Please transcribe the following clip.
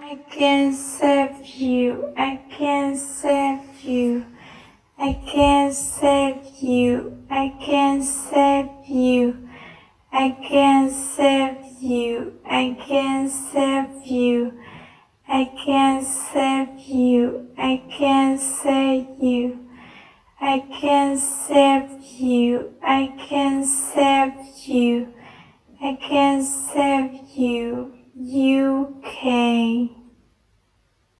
I can save you. I can save you. I can save you. I can save you. I can save you. I can save you. I can save you. I can save you. I can save you. I can save you. I can save you. UK.